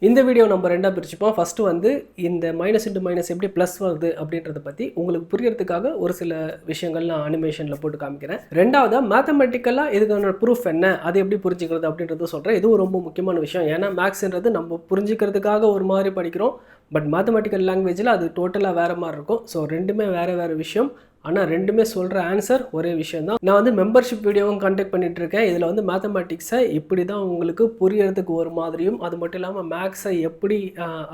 இந்த வீடியோ நம்ம ரெண்டாக பிரிச்சுப்போம். ஃபஸ்ட்டு வந்து இந்த மைனஸ் இன்ட்டு மைனஸ் எப்படி ப்ளஸ் வருது அப்படின்றத பற்றி உங்களுக்கு புரியறதுக்காக ஒரு சில விஷயங்கள் நான் அனிமேஷனில் போட்டு காமிக்கிறேன். ரெண்டாவதாக மேத்தமெட்டிக்கலாக இதுக்கான ப்ரூஃப் என்ன, அது எப்படி புரிஞ்சுக்கிறது அப்படின்றத சொல்கிறேன். இதுவும் ரொம்ப முக்கியமான விஷயம். ஏன்னா மேக்ஸ்ன்றது நம்ம புரிஞ்சிக்கிறதுக்காக ஒரு மாதிரி படிக்கிறோம், பட் மேத்தமெட்டிக்கல் லாங்குவேஜில் அது டோட்டலாக வேறு மாதிரி இருக்கும். ஸோ ரெண்டுமே வேறு வேறு விஷயம், ஆனால் ரெண்டுமே சொல்கிற ஆன்சர் ஒரே விஷயம் தான். நான் வந்து மெம்பர்ஷிப் வீடியோவும் கண்டக்ட் பண்ணிகிட்ருக்கேன். இதில் வந்து மேத்தமெட்டிக்ஸை இப்படி தான் உங்களுக்கு புரியறதுக்கு ஒரு மாதிரியும், அது மட்டும் இல்லாமல் மேக்ஸை எப்படி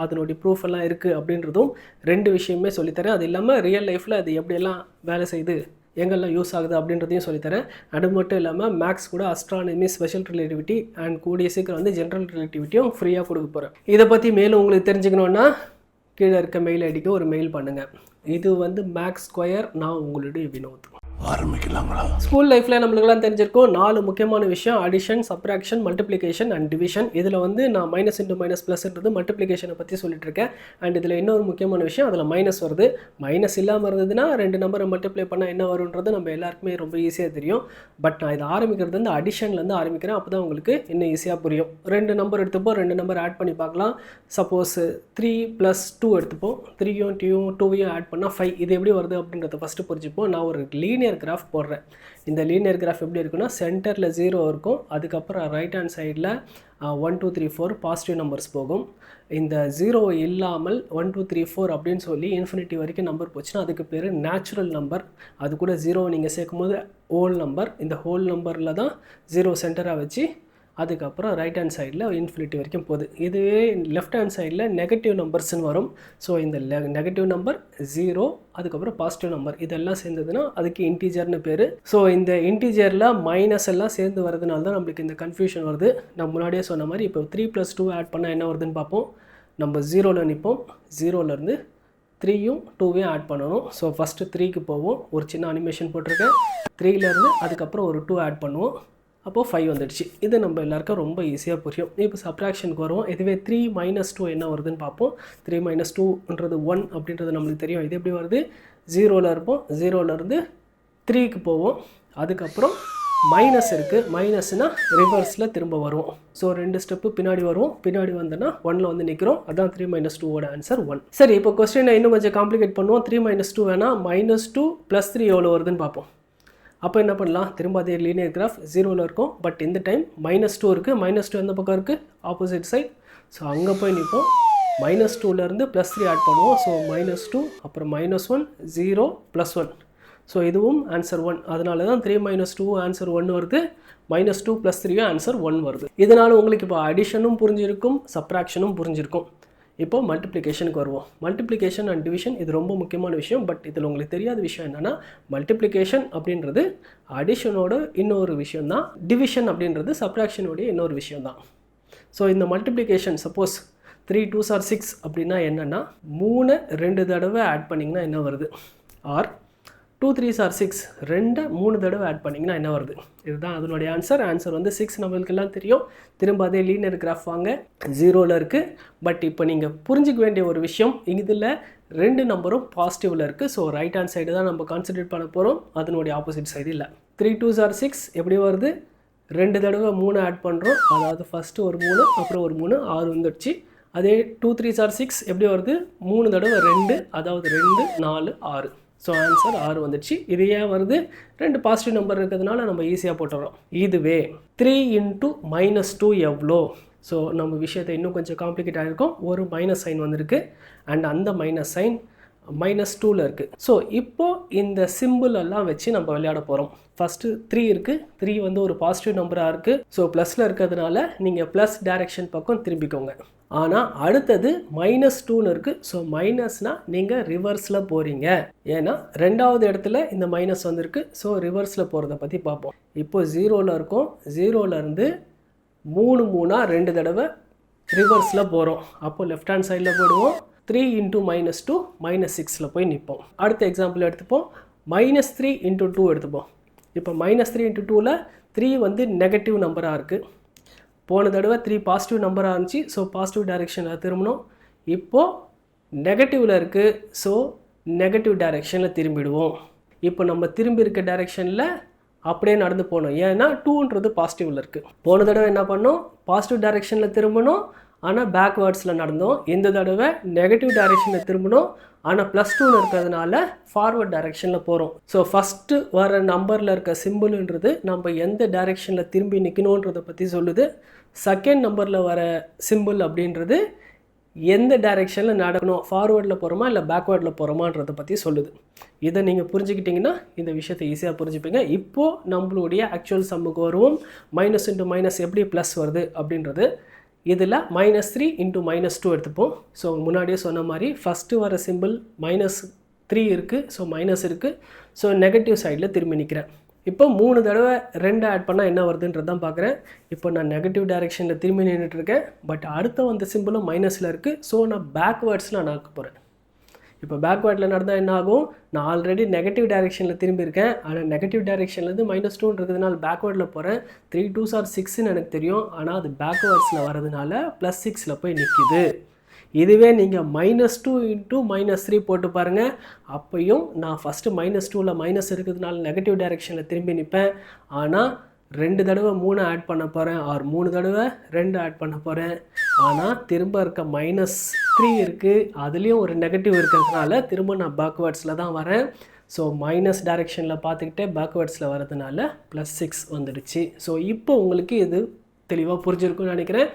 அதனுடைய ப்ரூஃப் எல்லாம் இருக்குது அப்படின்றதும் ரெண்டு விஷயமே சொல்லித்தரேன். அது இல்லாமல் ரியல் லைஃப்பில் அது எப்படியெல்லாம் வேலை செய்யுது, எங்கெல்லாம் யூஸ் ஆகுது அப்படின்றதையும் சொல்லித்தரேன். அது மட்டும் இல்லாமல் மேக்ஸ் கூட அஸ்ட்ரானமி, ஸ்பெஷல் ரிலேட்டிவிட்டி அண்ட் கூடிய சீக்கிரம் வந்து ஜென்ரல் ரிலேட்டிவிட்டியும் ஃப்ரீயாக கொடுக்க போகிறேன். இதை பற்றி மேலும் உங்களுக்கு தெரிஞ்சுக்கணுன்னா கீழே இருக்க மெயில் ஐடிக்கு ஒரு மெயில் பண்ணுங்கள். இது வந்து மேக்ஸ் ஸ்கொயர், நான் உங்களுடைய வினோத். ஆரம்பிக்கலாங்களா? ஸ்கூல் லைஃப்பில் நம்மளுக்கெல்லாம் தெரிஞ்சிருக்கும் 4 முக்கியமான விஷயம்: addition, subtraction, multiplication and division. இதில் வந்து நான் மைனஸ் இன்ட்டு மைனஸ் ப்ளஸ்ன்றது மல்டிப்ளிகேஷனை பற்றி சொல்லிட்டு இருக்கேன். அண்ட் இதில் இன்னொரு முக்கியமான விஷயம், அதில் மைனஸ் வருது. மைனஸ் இல்லாமல் இருந்ததுன்னா 2 நம்பரை மல்டிப்ளை பண்ணால் என்ன வரும்ன்றது நம்ம எல்லாருக்குமே ரொம்ப ஈஸியாக தெரியும். பட் நான் இதை ஆரம்பிக்கிறது வந்து அடிஷன்லேருந்து ஆரம்பிக்கிறேன். அப்போ தான் உங்களுக்கு இன்னும் ஈஸியாக புரியும். 2 நம்பர் எடுத்துப்போம், 2 நம்பர் ஆட் பண்ணி பார்க்கலாம். சப்போஸ் 3 + 2 எடுத்துப்போம். 3யும் 2யும் ஆட் பண்ணால் 5. இது எப்படி வருது அப்படின்றத ஃபஸ்ட்டு புரிஞ்சுப்போம். நான் ஒரு லீனியர் கிராஃப் போடுறேன். இந்த லீனியர் கிராஃப் எப்படி இருக்குன்னா, சென்டரில் 0 இருக்கும், அதுக்கப்புறம் ரைட் ஹேண்ட் சைடில் 1 2 3 4 பாசிட்டிவ் நம்பர்ஸ் போகும். இந்த 0 இல்லாமல் 1 2 3 4 அப்படின்னு சொல்லி இன்ஃபினிட்டி வரைக்கும் நம்பர் போச்சுன்னா அதுக்கு பேர் நேச்சுரல் நம்பர். அது கூட 0 நீங்கள் சேர்க்கும் போது ஹோல் நம்பர். இந்த ஹோல் நம்பரில் தான் 0 சென்டராக வச்சு அதுக்கப்புறம் ரைட் ஹேண்ட் சைடில் இன்ஃபினிட்டி வரைக்கும் போகுது. இதுவே லெஃப்ட் ஹேண்ட் சைடில் நெகட்டிவ் நம்பர்ஸ்ன்னு வரும். ஸோ இந்த நெகட்டிவ் நம்பர் 0, அதுக்கப்புறம் பாசிட்டிவ் நம்பர், இதெல்லாம் சேர்ந்ததுன்னா அதுக்கு இன்டீஜர்னு பேர். ஸோ இந்த இன்டீஜரில் மைனஸ் எல்லாம் சேர்ந்து வரதுனால தான் நம்மளுக்கு இந்த கன்ஃபியூஷன் வருது. நான் முன்னாடியே சொன்ன மாதிரி இப்போ 3 + 2 ஆட் பண்ணால் என்ன வருதுன்னு பார்ப்போம். நம்ம 0ல் நிற்போம். 0லேருந்து 3யும் 2வையும் ஆட் பண்ணணும். ஸோ ஃபஸ்ட்டு 3க்கு போவோம். ஒரு சின்ன அனிமேஷன் போட்டிருக்கேன். 3லேருந்து அதுக்கப்புறம் ஒரு 2 ஆட் பண்ணுவோம். அப்போது 5 வந்துடுச்சு. இது நம்ம எல்லாருக்கும் ரொம்ப ஈஸியாக புரியும். இப்போ சப்ராக்ஷனுக்கு வருவோம். இதுவே 3 - 2 என்ன வருதுன்னு பார்ப்போம். 3 - 2ன்றது 1 அப்படின்றது நம்மளுக்கு தெரியும். இது எப்படி வருது? 0ல் இருப்போம். 0லேருந்து 3க்கு போவோம். அதுக்கப்புறம் மைனஸ் இருக்குது. மைனஸ்னால் ரிவர்ஸில் திரும்ப வருவோம். ஸோ 2 ஸ்டெப்பு பின்னாடி வருவோம். பின்னாடி வந்தோன்னா 1ல் வந்து நிற்கிறோம். அதான் 3 - 2வோட ஆன்சர் 1. சரி, இப்போ கொஸ்டினை இன்னும் கொஞ்சம் காம்ப்ளிகேட் பண்ணுவோம். 3 - 2 வேணால் -2 + 3 எவ்வளோ வருதுன்னு பார்ப்போம். அப்போ என்ன பண்ணலாம்? திரும்ப அதே லீனியர் கிராஃப் 0ல் இருக்கும். பட் இந்த டைம் -2 இருக்குது. -2 எந்த பக்கம் இருக்குது? Opposite side. ஸோ அங்கே போய் நிற்போம். -2லேருந்து +3 ஆட் பண்ணுவோம். ஸோ -2, அப்புறம் -1, 0, +1. ஸோ இதுவும் ஆன்சர் 1. அதனால தான் 3 - 2 ஆன்சர் 1 வருது. -2 + 3 ஆன்சர் 1 வருது. இதனால் உங்களுக்கு இப்போ அடிஷனும் புரிஞ்சிருக்கும், சப்ராக்ஷனும் புரிஞ்சிருக்கும். இப்போ மல்டிப்ளிகேஷனுக்கு வருவோம். மல்டிப்ளிகேஷன் அண்ட் டிவிஷன் இது ரொம்ப முக்கியமான விஷயம். பட் இதில் உங்களுக்கு தெரியாத விஷயம் என்னென்னா, மல்டிப்ளிகேஷன் அப்படின்றது அடிஷனோட இன்னொரு விஷயம் தான். டிவிஷன் அப்படின்றது சப்ராக்ஷனோடைய இன்னொரு விஷயம் தான். ஸோ இந்த மல்டிப்ளிகேஷன் சப்போஸ் 3 2s are 6 அப்படின்னா என்னென்னா, 3 2 தடவை ஆட் பண்ணிங்கன்னா என்ன வருது? ஆர் 2 3s are 6, 2 3 தடவை ஆட் பண்ணிங்கன்னா என்ன வருது? இதுதான் அதனுடைய ஆன்சர். ஆன்சர் வந்து 6 நம்மளுக்கு எல்லாம் தெரியும். திரும்ப அதே லீனியர் கிராஃப் வாங்க. 0ல் இருக்குது. பட் இப்போ நீங்கள் புரிஞ்சிக்க வேண்டிய ஒரு விஷயம், இதில் 2 நம்பரும் பாசிட்டிவில் இருக்குது. ஸோ ரைட் ஹேண்ட் சைடு தான் நம்ம கான்சன்ட்ரேட் பண்ண போகிறோம், அதனுடைய ஆப்போசிட் சைடு இல்லை. 3 2s are 6 எப்படி வருது? 2 தடவை 3 ஆட் பண்ணுறோம். அதாவது ஃபஸ்ட்டு ஒரு 3, அப்புறம் ஒரு 3, 6 வந்துடுச்சு. அதே 2 3s are 6 எப்படி வருது? 3 தடவை 2, அதாவது 2 4 6. ஸோ ஆன்சர் 6 வந்துடுச்சு. இது ஏன் வருது? 2 பாசிட்டிவ் நம்பர் இருக்கிறதுனால நம்ம ஈஸியாக போட்டுறோம். இதுவே 3 × -2 எவ்வளோ? ஸோ நம்ம விஷயத்தை இன்னும் கொஞ்சம் காம்ப்ளிகேட் ஆகிருக்கும். ஒரு மைனஸ் சைன் வந்திருக்கு. அண்ட் அந்த மைனஸ் சைன் -2ல் இருக்குது. ஸோ இப்போது இந்த சிம்பிள் எல்லாம் வச்சு நம்ம விளையாட போகிறோம். ஃபஸ்ட்டு 3 இருக்குது. 3 வந்து ஒரு பாசிட்டிவ் நம்பராக இருக்குது. ஸோ ப்ளஸில் இருக்கிறதுனால நீங்கள் ப்ளஸ் டைரெக்ஷன் பக்கம் திரும்பிக்கோங்க. ஆனால் அடுத்தது -2ன்னு இருக்குது. ஸோ மைனஸ்னால் நீங்கள் ரிவர்ஸில் போகிறீங்க. ஏன்னா 2வது இடத்துல இந்த மைனஸ் வந்திருக்கு. ஸோ ரிவர்ஸில் போகிறத பற்றி பார்ப்போம். இப்போ 0ல் இருக்கும். 0லேருந்து 3 3 2 தடவை ரிவர்ஸில் போகிறோம். அப்போது லெஃப்ட் ஹேண்ட் சைடில் போடுவோம். 3 × -2 -6ல் போய் நிற்போம். அடுத்த எக்ஸாம்பிள் எடுத்துப்போம். -3 × 2 எடுத்துப்போம். இப்போ -3 × 2ல் 3 வந்து நெகட்டிவ் நம்பராக இருக்குது. போன தடவை 3 பாசிட்டிவ் நம்பராக இருந்துச்சு. ஸோ பாசிட்டிவ் டைரெக்ஷனில் திரும்பணும். இப்போது நெகட்டிவில் இருக்குது. ஸோ நெகட்டிவ் டைரெக்ஷனில் திரும்பிடுவோம். இப்போ நம்ம திரும்பி இருக்க டைரெக்ஷனில் அப்படியே நடந்து போகணும். ஏன்னா 2ன்றது பாசிட்டிவில் இருக்குது. போன தடவை என்ன பண்ணோம்? பாசிட்டிவ் டைரெக்ஷனில் திரும்பணும். ஆனால் பேக்வேர்ட்ஸில் நடந்தோம். இந்த தடவை நெகட்டிவ் டைரெக்ஷனில் திரும்பணும், ஆனால் +2ன்னு இருக்கிறதுனால ஃபார்வர்ட் டைரெக்ஷனில் போகிறோம். ஸோ ஃபஸ்ட்டு வர நம்பரில் இருக்க சிம்பிள்ன்றது நம்ம எந்த டைரெக்ஷனில் திரும்பி நிற்கணுன்றதை பற்றி சொல்லுது. செகண்ட் நம்பரில் வர சிம்பிள் அப்படின்றது எந்த டைரெக்ஷனில் நடக்கணும், ஃபார்வேர்டில் போகிறோமா இல்லை பேக்வேர்டில் போகிறோமான்றதை பற்றி சொல்லுது. இதை நீங்கள் புரிஞ்சுக்கிட்டிங்கன்னா இந்த விஷயத்தை ஈஸியாக புரிஞ்சுப்பீங்க. இப்போது நம்மளுடைய ஆக்சுவல் சம்முக்கு வருவோம். மைனஸ் இன்ட்டு மைனஸ் எப்படி ப்ளஸ் வருது அப்படின்றது. இதில் -3 × -2 எடுத்துப்போம். ஸோ முன்னாடியே சொன்ன மாதிரி ஃபஸ்ட்டு வர சிம்பிள் -3 இருக்குது. ஸோ மைனஸ் இருக்குது. ஸோ நெகட்டிவ் சைடில் திரும்பி நிற்கிறேன். இப்போ 3 தடவை 2 ஆட் பண்ணால் என்ன வருதுன்றது தான் பார்க்குறேன். இப்போ நான் நெகட்டிவ் டைரெக்ஷனில் திரும்பி நின்றுட்டுருக்கேன். பட் அடுத்த வந்த சிம்பிளும் மைனஸில் இருக்குது. ஸோ நான் பேக்வேர்ட்ஸில் நடக்க போகிறேன். இப்போ பேக்வேர்டில் நடந்தால் என்ன ஆகும், நான் ஆல்ரெடி நெகட்டிவ் டைரெக்ஷனில் திரும்பியிருக்கேன். ஆனால் நெகட்டிவ் டைரெக்ஷன்லேருந்து -2ன்றதுனால பேக்வேர்டில் போகிறேன். 3 2s are 6ன்னு எனக்கு தெரியும். ஆனால் அது பேக்வேர்ட்ஸில் வரதுனால +6ல் போய் நிற்கிது. இதுவே நீங்கள் -2 × -3 போட்டு பாருங்கள். அப்பையும் நான் ஃபஸ்ட்டு -2ல் மைனஸ் இருக்கிறதுனால நெகட்டிவ் டைரெக்ஷனில் திரும்பி நிற்பேன். ஆனால் 2 தடவை 3 ஆட் பண்ண போகிறேன், ஆர் 3 தடவை 2 ஆட் பண்ண போகிறேன். ஆனால் திரும்ப இருக்க -3 இருக்குது, அதுலேயும் ஒரு நெகட்டிவ் இருக்கிறதுனால திரும்ப நான் பேக்வேர்ட்ஸில் தான் வரேன். ஸோ மைனஸ் டைரெக்ஷனில் பார்த்துக்கிட்டே பேக்வேர்ட்ஸில் வரதுனால +6 வந்துடுச்சு. ஸோ இப்போ உங்களுக்கு இது தெளிவாக புரிஞ்சிருக்குன்னு நினைக்கிறேன்.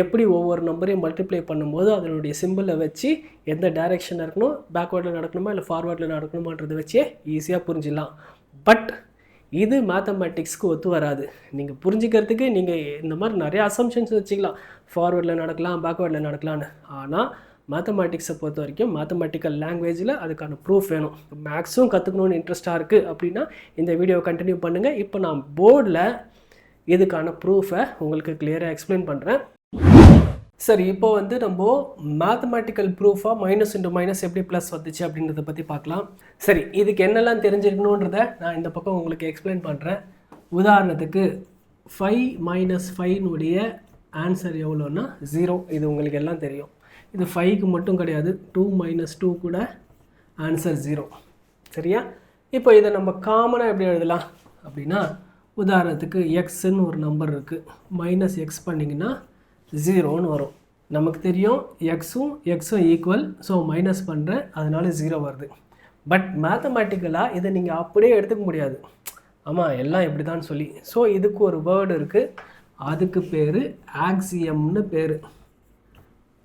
எப்படி ஒவ்வொரு நம்பரையும் மல்டிப்ளை பண்ணும்போது அதனுடைய சிம்பிளை வச்சு எந்த டைரெக்ஷன் இருக்கணும், பேக்வேர்டில் நடக்கணுமா இல்லை ஃபார்வேர்டில் நடக்கணுமான்றதை வச்சே ஈஸியாக புரிஞ்சிடலாம். பட் இது மேத்தமேட்டிக்ஸ்க்கு ஒத்து வராது. நீங்கள் புரிஞ்சுக்கிறதுக்கு நீங்கள் இந்த மாதிரி நிறைய அசம்ஷன்ஸ் வச்சுக்கலாம், ஃபார்வேர்டில் நடக்கலாம், பேக்வேர்டில் நடக்கலான்னு. ஆனால் மேத்தமேட்டிக்ஸை பொறுத்த வரைக்கும் மேத்தமேட்டிக்கல் லாங்குவேஜில் அதுக்கான ப்ரூஃப் வேணும். மேக்ஸும் கற்றுக்கணுன்னு இன்ட்ரெஸ்ட்டாக இருக்குது அப்படின்னா இந்த வீடியோவை கண்டினியூ பண்ணுங்கள். இப்போ நான் போர்டில் இதுக்கான ப்ரூஃபை உங்களுக்கு கிளியராக எக்ஸ்பிளைன் பண்ணுறேன். சரி, இப்போ வந்து நம்ம மேத்தமேட்டிக்கல் ப்ரூஃபாக மைனஸ் இன்ட்டு மைனஸ் எப்படி ப்ளஸ் வந்துச்சு அப்படின்றத பற்றி பார்க்கலாம். சரி, இதுக்கு என்னெல்லாம் தெரிஞ்சிருக்கணுன்றத நான் இந்த பக்கம் உங்களுக்கு எக்ஸ்பிளைன் பண்ணுறேன். உதாரணத்துக்கு 5 - 5னுடைய ஆன்சர் எவ்வளோன்னா 0. இது உங்களுக்கு எல்லாம் தெரியும். இது 5க்கு மட்டும் கிடையாது, 2 - 2 கூட ஆன்சர் 0. சரியா? இப்போ இதை நம்ம காமனாக எப்படி எழுதலாம் அப்படின்னா, உதாரணத்துக்கு எக்ஸ்ன்னு ஒரு நம்பர் இருக்குது, -x பண்ணிங்கன்னா 0ன்னு வரும். நமக்கு தெரியும் எக்ஸும் ஈக்குவல். ஸோ மைனஸ் பண்ணுறேன், அதனால 0 வருது. பட் மேத்தமேட்டிக்கலாக இதை நீங்கள் அப்படியே எடுத்துக்க முடியாது. ஆமாம், எல்லாம் இப்படி தான் சொல்லி. ஸோ இதுக்கு ஒரு வேர்டு இருக்குது, அதுக்கு பேர் ஆக்சியம்னு பேர்.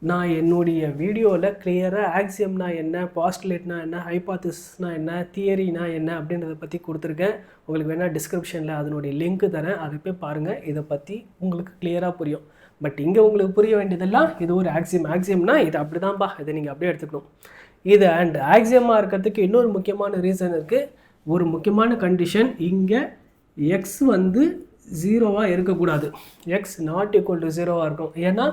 நான் என்னுடைய வீடியோவில் கிளியராக ஆக்சியம்னா என்ன, பாஸ்டுலேட்னா என்ன, ஹைபாத்திசிஸ்னா என்ன, தியரினா என்ன அப்படின்றத பற்றி கொடுத்துருக்கேன். உங்களுக்கு வேணால் டிஸ்கிரிப்ஷனில் அதனுடைய லிங்க்கு தரேன், அதை போய் பாருங்கள். இதை பற்றி உங்களுக்கு கிளியராக புரியும். பட் இங்கே உங்களுக்கு புரிய வேண்டியதெல்லாம் இது ஒரு ஆக்சியம்னா இது அப்படி தான்ப்பா, இதை நீங்கள் அப்படியே எடுத்துக்கணும். இது அண்ட் ஆக்சியமாக இருக்கிறதுக்கு இன்னொரு முக்கியமான ரீசன் இருக்குது. ஒரு முக்கியமான கண்டிஷன், இங்கே எக்ஸ் வந்து 0வாக இருக்கக்கூடாது. எக்ஸ் நாட் ஈக்குவல் டு 0வாக இருக்கும். ஏன்னா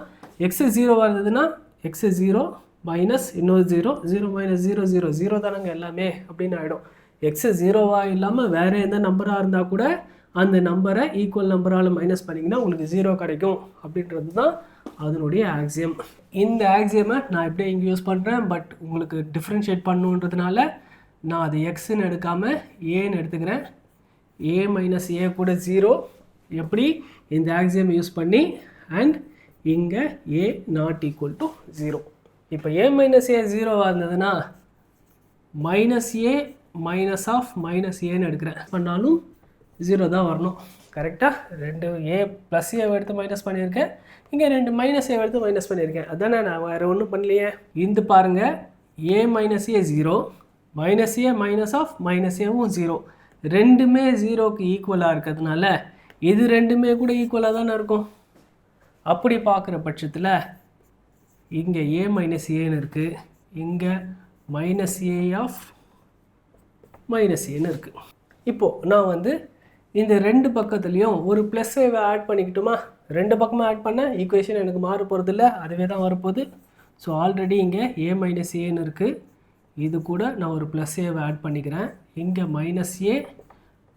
எக்ஸ் 0வாக இருந்ததுன்னா எக்ஸ் 0 மைனஸ் இன்னொரு 0, 0 - 0 0 0 தானங்க எல்லாமே அப்படின்னு ஆகிடும். எக்ஸ் 0வாக இல்லாமல் வேறு எந்த நம்பராக இருந்தால் கூட அந்த நம்பரை ஈக்குவல் நம்பரால் மைனஸ் பண்ணிங்கன்னா உங்களுக்கு 0 கிடைக்கும். அப்படின்றது தான் அதனுடைய ஆக்சியம். இந்த ஆக்சியமை நான் எப்படியே இங்கே யூஸ் பண்ணுறேன். பட் உங்களுக்கு டிஃப்ரென்ஷியேட் பண்ணுன்றதுனால நான் அது எக்ஸ்ன்னு எடுக்காமல் ஏன்னு எடுத்துக்கிறேன். a - a கூட 0. எப்படி இந்த ஆக்சியம் யூஸ் பண்ணி அண்ட் இங்கே a நாட் ஈக்குவல் டு 0. இப்போ a - a 0வாக இருந்ததுன்னா -a மைனஸ் ஆஃப் -aன்னு எடுக்கிறேன். பண்ணாலும் 0 தான் வரணும். கரெக்டாக 2 a + a எடுத்து மைனஸ் பண்ணியிருக்கேன், இங்கே 2 -a எடுத்து மைனஸ் பண்ணியிருக்கேன். அதானே, நான் வேறு ஒன்றும் பண்ணலையே. இந்த பாருங்கள், a - a 0, -a minus of -aவும் 0, ரெண்டுமே 0க்கு ஈக்குவலாக இருக்கிறதுனால இது ரெண்டுமே கூட ஈக்குவலாக தானே இருக்கும். அப்படி பார்க்குற பட்சத்தில் இங்கே a - aன்னு இருக்குது, இங்கே -a ஆஃப் -aன்னு இருக்குது. இப்போது நான் வந்து இந்த ரெண்டு பக்கத்துலேயும் ஒரு ப்ளஸ் ஆட் பண்ணிக்கிட்டுமா? ரெண்டு பக்கமாக ஆட் பண்ண ஈக்குவேஷன் எனக்கு மாற போகிறதில்ல, அதுவே தான் வரப்போகுது. ஸோ ஆல்ரெடி இங்கே a - aன்னு இருக்குது, இது கூட நான் ஒரு ப்ளஸ் ஆட் பண்ணிக்கிறேன். இங்கே -a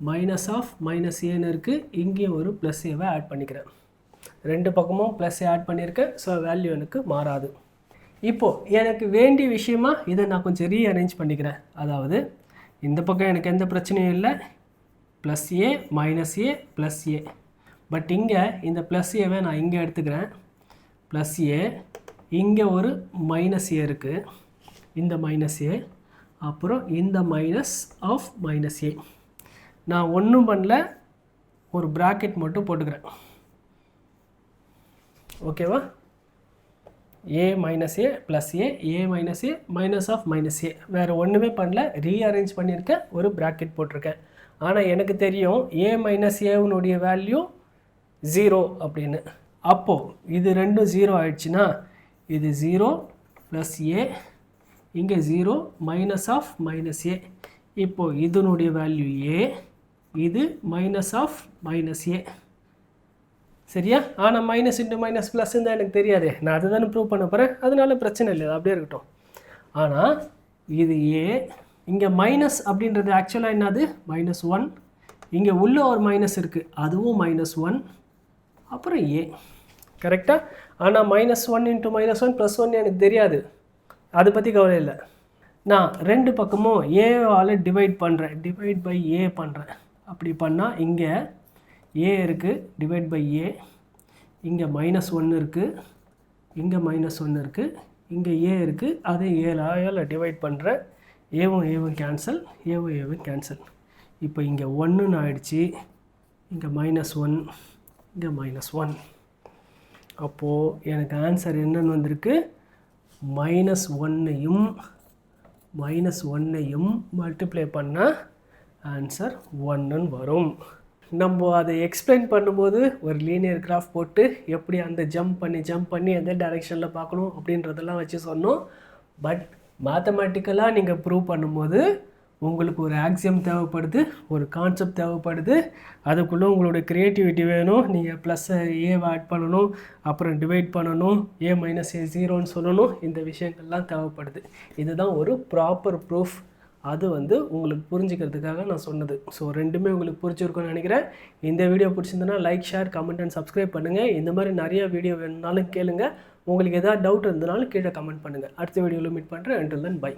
மைனஸ் ஆஃப் -aன்னு இருக்குது, இங்கே ஒரு ப்ளஸ் ஆட் பண்ணிக்கிறேன். ரெண்டு பக்கமும் ப்ளஸ் ஆட் பண்ணியிருக்கேன். ஸோ வேல்யூ எனக்கு மாறாது. இப்போது எனக்கு வேண்டிய விஷயமா இதை நான் கொஞ்சம் ரீஅரேஞ்ச் பண்ணிக்கிறேன். அதாவது இந்த பக்கம் எனக்கு எந்த பிரச்சனையும் இல்லை, +a - a +a. பட் இங்கே இந்த +aவை நான் இங்கே எடுத்துக்கிறேன், ப்ளஸ் ஏ, இங்கே ஒரு மைனஸ் ஏ இருக்குது, இந்த மைனஸ் ஏ, அப்புறம் இந்த மைனஸ் ஆஃப் மைனஸ் ஏ. நான் ஒன்றும் பண்ணல, ஒரு ப்ராக்கெட் மட்டும் போட்டுக்கிறேன். ஓகேவா? A minus A plus A minus A minus of minus A. வேறு ஒன்றுமே பண்ணல, ரீஅரேஞ்ச் பண்ணியிருக்கேன், ஒரு ப்ராக்கெட் போட்டிருக்கேன். ஆனால் எனக்கு தெரியும் ஏ மைனஸ் ஏனுடைய வேல்யூ 0 அப்படின்னு. அப்போது இது ரெண்டும் 0 ஆயிடுச்சுன்னா இது 0 ப்ளஸ் ஏ, இங்கே 0 மைனஸ் ஆஃப் மைனஸ் ஏ. இப்போது இதனுடைய வேல்யூ ஏ, இது மைனஸ் ஆஃப் மைனஸ் ஏ. சரியா? ஆனால் மைனஸ் இன்ட்டு மைனஸ் ப்ளஸ்ன்னு தான் எனக்கு தெரியாது, நான் அதை தானே ப்ரூவ் பண்ண போகிறேன், அதனால பிரச்சனை இல்லை, அப்படியே இருக்கட்டும். ஆனால் இது ஏ, இங்கே மைனஸ் அப்படின்றது ஆக்சுவலாக என்னது -1, இங்கே உள்ள ஒரு மைனஸ் இருக்குது, அதுவும் -1, அப்புறம் ஏ. கரெக்டாக? ஆனால் -1 இன்ட்டு -1 +1 எனக்கு தெரியாது, அதை பற்றி கவலை இல்லை. நான் ரெண்டு பக்கமும் ஏவால் டிவைட் பண்ணுறேன், டிவைட் பை ஏ பண்ணுறேன். அப்படி பண்ணால் இங்கே ஏ இருக்குது, டிவைட் பை ஏ, இங்கே -1 இருக்குது, இங்கே -1 இருக்குது, இங்கே ஏ இருக்குது, அதை 7ஆல் டிவைட் பண்ணுறேன். ஏவும் கேன்சல், ஏவும் கேன்சல். இப்போ இங்கே 1ன்னு ஆயிடுச்சு, இங்கே -1, இங்கே -1. அப்போது எனக்கு ஆன்சர் என்னன்னு வந்திருக்கு, -1ஐயும் மல்டிப்ளை பண்ணால் ஆன்சர் 1ன்னு வரும். நம்ம அதை எக்ஸ்பிளைன் பண்ணும்போது ஒரு லீனியர் கிராஃப் போட்டு எப்படி அந்த ஜம்ப் பண்ணி எந்த டைரெக்ஷனில் பார்க்கணும் அப்படின்றதெல்லாம் வச்சு சொன்னோம். பட் மேத்தமேட்டிக்கலாக நீங்கள் ப்ரூவ் பண்ணும்போது உங்களுக்கு ஒரு ஆக்சியம் தேவைப்படுது, ஒரு கான்செப்ட் தேவைப்படுது, அதுக்குள்ளே உங்களோட க்ரியேட்டிவிட்டி வேணும். நீங்கள் ப்ளஸ்ஸை ஏவை ஆட் பண்ணணும், அப்புறம் டிவைட் பண்ணணும், ஏ மைனஸ் ஏ 0ன்னு சொல்லணும். இந்த விஷயங்கள்லாம் தேவைப்படுது. இதுதான் ஒரு ப்ராப்பர் ப்ரூஃப். அது உங்களுக்கு புரிஞ்சுக்கிறதுக்காக நான் சொன்னது. ஸோ ரெண்டுமே உங்களுக்கு புரிஞ்சிருக்கும்னு நினைக்கிறேன். இந்த வீடியோ பிடிச்சிருந்தனா like, share, comment and subscribe பண்ணுங்கள். இந்த மாதிரி நிறைய வீடியோ வேணும்னாலும் கேளுங்க. உங்களுக்கு எதாவது டவுட் இருந்தனாலும் கீழே கமெண்ட் பண்ணுங்கள். அடுத்த வீடியோவில் மீட் பண்ணுறேன். until then bye.